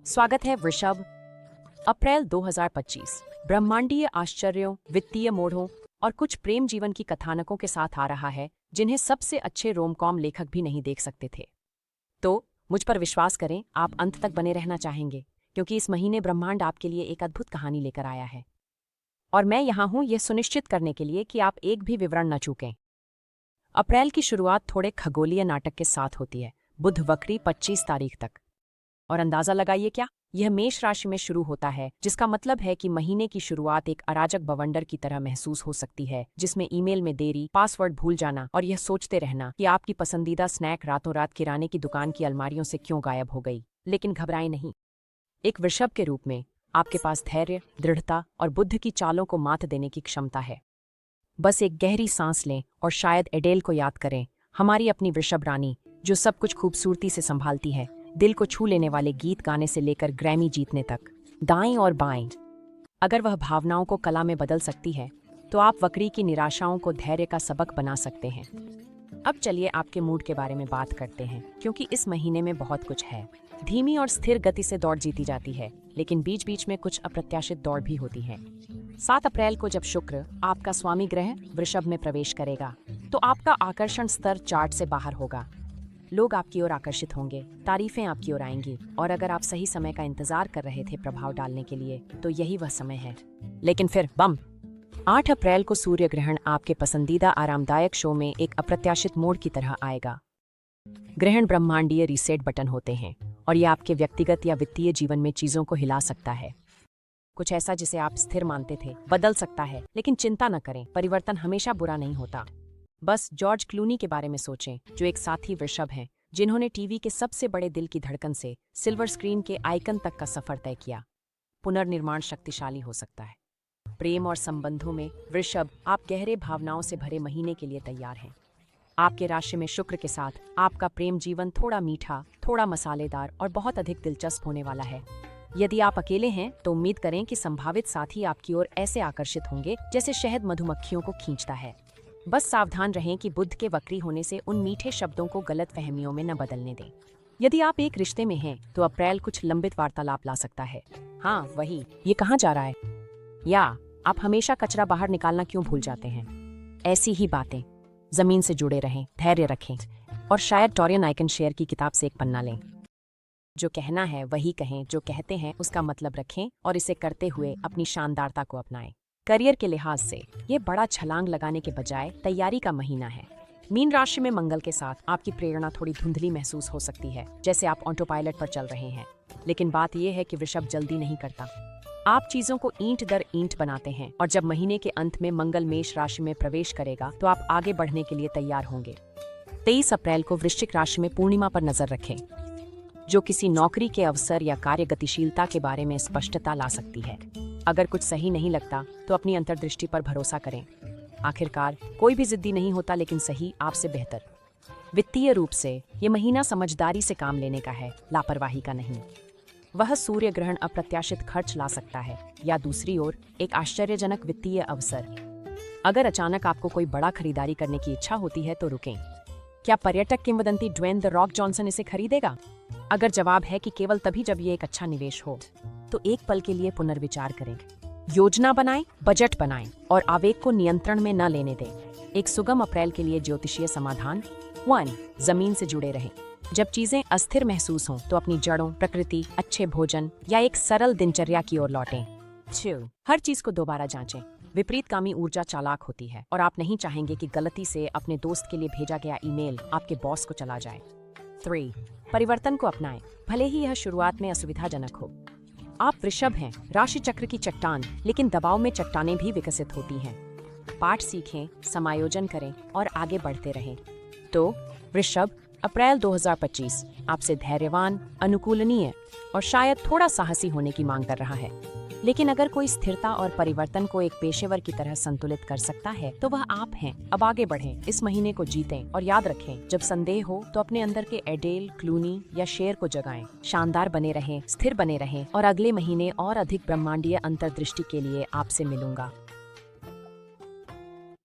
स्वागत है वृषभ। अप्रैल 2025 ब्रह्मांडीय आश्चर्यों, वित्तीय मोड़ों और कुछ प्रेम जीवन की कथानकों के साथ आ रहा है जिन्हें सबसे अच्छे रोमकॉम लेखक भी नहीं देख सकते थे। तो मुझ पर विश्वास करें, आप अंत तक बने रहना चाहेंगे क्योंकि इस महीने ब्रह्मांड आपके लिए एक अद्भुत कहानी लेकर आया है। और मैं यहाँ हूँ यह सुनिश्चित करने के लिए कि आप एक भी विवरण न चूकें। अप्रैल की शुरुआत थोड़े खगोलीय नाटक के साथ होती है, बुध वक्री 25 तारीख तक। और अंदाजा लगाइए क्या, यह मेष राशि में शुरू होता है, जिसका मतलब है कि महीने की शुरुआत एक अराजक बवंडर की तरह महसूस हो सकती है, जिसमें ईमेल में देरी, पासवर्ड भूल जाना और यह सोचते रहना कि आपकी पसंदीदा स्नैक रातों रात किराने की दुकान की अलमारियों से क्यों गायब हो गई। लेकिन घबराएं नहीं, एक वृषभ के रूप में आपके पास धैर्य, दृढ़ता और बुद्ध की चालों को मात देने की क्षमता है। बस एक गहरी सांस लें और शायद एडेल को याद करें, हमारी अपनी वृषभ रानी जो सब कुछ खूबसूरती से संभालती है, दिल को छू लेने वाले गीत गाने से लेकर ग्रैमी जीतने तक। दाएं और बाएं, अगर वह भावनाओं को कला में बदल सकती है तो आप वक्री की निराशाओं को धैर्य का सबक बना सकते हैं। अब चलिए आपके मूड के बारे में बात करते हैं, क्योंकि इस महीने में बहुत कुछ है। धीमी और स्थिर गति से दौड़ जीती जाती है, लेकिन बीच बीच में कुछ अप्रत्याशित दौड़ भी होती है। 7 अप्रैल को जब शुक्र, आपका स्वामी ग्रह, वृषभ में प्रवेश करेगा तो आपका आकर्षण स्तर चार्ट से बाहर होगा। लोग आपकी ओर आकर्षित होंगे, तारीफें आपकी ओर आएंगी, और अगर आप सही समय का इंतजार कर रहे थे प्रभाव डालने के लिए तो यही वह समय है। लेकिन फिर बम 8 अप्रैल को सूर्य ग्रहण आपके पसंदीदा आरामदायक शो में एक अप्रत्याशित मोड़ की तरह आएगा। ग्रहण ब्रह्मांडीय रीसेट बटन होते हैं और ये आपके व्यक्तिगत या वित्तीय जीवन में चीजों को हिला सकता है। कुछ ऐसा जिसे आप स्थिर मानते थे बदल सकता है, लेकिन चिंता न करें, परिवर्तन हमेशा बुरा नहीं होता। बस जॉर्ज क्लूनी के बारे में सोचें, जो एक साथी वृषभ हैं जिन्होंने टीवी के सबसे बड़े दिल की धड़कन से सिल्वर स्क्रीन के आइकन तक का सफर तय किया। पुनर्निर्माण शक्तिशाली हो सकता है। प्रेम और संबंधों में वृषभ, आप गहरे भावनाओं से भरे महीने के लिए तैयार हैं। आपके राशि में शुक्र के साथ आपका प्रेम जीवन थोड़ा मीठा, थोड़ा मसालेदार और बहुत अधिक दिलचस्प होने वाला है। यदि आप अकेले हैं तो उम्मीद करें कि संभावित साथी आपकी ओर ऐसे आकर्षित होंगे जैसे शहद मधुमक्खियों को खींचता है। बस सावधान रहें कि बुध के वक्री होने से उन मीठे शब्दों को गलत फहमियों में न बदलने दें। यदि आप एक रिश्ते में हैं तो अप्रैल कुछ लंबित वार्तालाप ला सकता है। हाँ वही, ये कहाँ जा रहा है, या आप हमेशा कचरा बाहर निकालना क्यों भूल जाते हैं। ऐसी ही बातें। जमीन से जुड़े रहें, धैर्य रखें और शायद टॉरियन आइकन शेयर की किताब से एक पन्ना लें। जो कहना है वही कहें, जो कहते हैं उसका मतलब रखें और इसे करते हुए अपनी शानदारता को अपनाएं। करियर के लिहाज से ये बड़ा छलांग लगाने के बजाय तैयारी का महीना है। मीन राशि में मंगल के साथ आपकी प्रेरणा थोड़ी धुंधली महसूस हो सकती है, जैसे आप ऑटो पायलट पर चल रहे हैं। लेकिन बात यह है कि वृषभ जल्दी नहीं करता। आप चीजों को ईंट दर ईंट बनाते हैं, और जब महीने के अंत में मंगल मेष राशि में प्रवेश करेगा तो आप आगे बढ़ने के लिए तैयार होंगे। 23 अप्रैल को वृश्चिक राशि में पूर्णिमा पर नजर रखें, जो किसी नौकरी के अवसर या कार्य गतिशीलता के बारे में स्पष्टता ला सकती है। अगर कुछ सही नहीं लगता तो अपनी अंतर्दृष्टि पर भरोसा करें। आखिरकार कोई भी जिद्दी नहीं होता, लेकिन सही आपसे बेहतर। वित्तीय रूप से ये महीना समझदारी से काम लेने का है, लापरवाही का नहीं। वह सूर्य ग्रहण अप्रत्याशित खर्च ला सकता है, या दूसरी ओर एक आश्चर्यजनक वित्तीय अवसर। अगर अचानक आपको कोई बड़ा खरीदारी करने की इच्छा होती है तो रुकें। क्या पर्यटक किंवदंती ड्वेन द रॉक जॉनसन इसे खरीदेगा? अगर जवाब है कि केवल तभी जब ये एक अच्छा निवेश हो, तो एक पल के लिए पुनर्विचार करें। योजना बनाएं, बजट बनाएं और आवेग को नियंत्रण में न लेने दें। एक सुगम अप्रैल के लिए ज्योतिषीय समाधान 1, जमीन से जुड़े रहें। जब चीजें अस्थिर महसूस हों तो अपनी जड़ों, प्रकृति, अच्छे भोजन या एक सरल दिनचर्या की ओर लौटें। 2, हर चीज को दोबारा जांचें। विपरीतगामी ऊर्जा चालाक होती है और आप नहीं चाहेंगे कि गलती से अपने दोस्त के लिए भेजा गया ईमेल आपके बॉस को चला जाए। 3, परिवर्तन को अपनाएं, भले ही यह शुरुआत में असुविधाजनक हो। आप वृषभ हैं, राशि चक्र की चट्टान, लेकिन दबाव में चट्टानें भी विकसित होती हैं। पाठ सीखें, समायोजन करें और आगे बढ़ते रहें। तो वृषभ, अप्रैल 2025 आपसे धैर्यवान, अनुकूलनीय और शायद थोड़ा साहसी होने की मांग कर रहा है। लेकिन अगर कोई स्थिरता और परिवर्तन को एक पेशेवर की तरह संतुलित कर सकता है तो वह आप हैं। अब आगे बढ़ें, इस महीने को जीतें और याद रखें, जब संदेह हो तो अपने अंदर के एडेल, क्लूनी या शेर को जगाएं। शानदार बने रहें, स्थिर बने रहें और अगले महीने और अधिक ब्रह्मांडीय अंतर्दृष्टि के लिए आपसे मिलूंगा।